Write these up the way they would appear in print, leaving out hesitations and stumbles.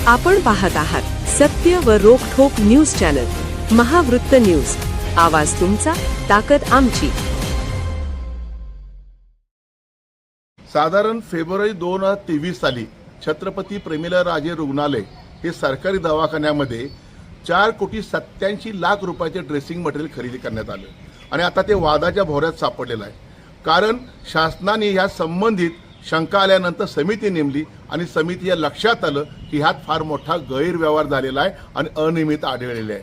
आपण पाहत आहात सत्य व रोखठोक न्यूज चॅनल महावृत्त न्यूज. आवाज तुमचा, ताकद आमची. साधारण फेब्रुवारी 2023 साली छत्रपती प्रेमलराजे रुग्णालय हे सरकारी दवाखान्यामध्ये 4,87,00,000 रुपयाचे ड्रेसिंग मटेरियल खरेदी करण्यात आले आणि आता ते वादाच्या भोवऱ्यात सापडलेलं आहे. कारण शासनाने या संबंधित शंका आल्यानंतर समिती नेमली आणि समितीच्या लक्षात आलं की ह्यात फार मोठा गैरव्यवहार झालेला आहे आणि अनियमित आढळलेले आहे.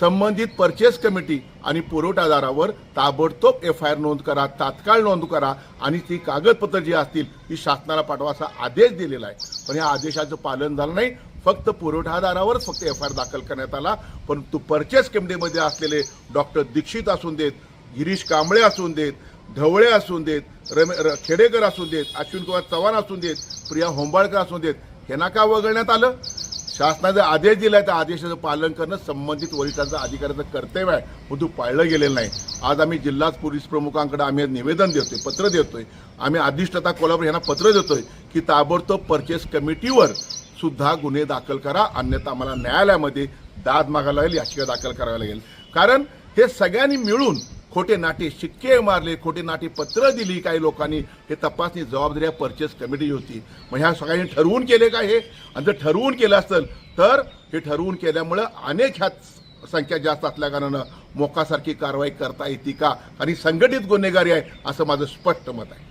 संबंधित परचेस कमिटी आणि पुरवठादारावर ताबडतोब FIR नोंद करा, तात्काळ नोंद करा आणि ती कागदपत्र जी असतील ती शासनाला पाठवा असा आदेश दिलेला आहे. पण या आदेशाचं पालन झालं नाही. फक्त पुरवठादारावरच फक्त FIR दाखल करण्यात आला. परंतु परचेस कमिटीमध्ये असलेले डॉक्टर दीक्षित असून देत, गिरीश कांबळे असून देत, ढवळे असून देत, खेडेकर असून देत, अश्विन कुमार चव्हाण असून देत, प्रिया होंबाळकर असून देत, यांना का वगळण्यात आलं? शासनाचा आदेश दिलाय त्या आदेशाचं पालन करणं संबंधित वरिष्ठांचा अधिकाऱ्याचं कर्तव्य आहे, परंतु पाळलं गेलेलं नाही. आज आम्ही जिल्हा पोलीस प्रमुखांकडे आम्ही निवेदन देतोय, पत्र देतोय. आम्ही अधिष्ठाता कोल्हापूर यांना पत्र देतोय की ताबडतोब परचेस कमिटीवर सुद्धा गुन्हे दाखल करा, अन्यथा आम्हाला न्यायालयामध्ये दाद मागायला लागेल, याचिका दाखल करावी लागेल. कारण हे सगळ्यांनी मिळून खोटे नाटे शिक्के मारले, खोटे नाटे पत्र दिली काही लोकांनी. हे तपासणी जबाबदारी परचेस कमिटी होती. मग ह्या सगळ्यांनी ठरवून केले का हे? आणि जर ठरवून केलं असेल तर हे ठरवून केल्यामुळं अनेक ह्यात संख्या जास्त असल्या कारणानं मोकासारखी कारवाई करता येते का? आणि संघटित गुन्हेगारी आहे असं माझं स्पष्ट मत आहे.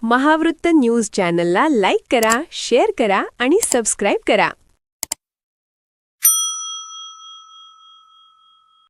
महावृत्त न्यूज चॅनलला लाईक करा, शेअर करा आणि सबस्क्राईब करा.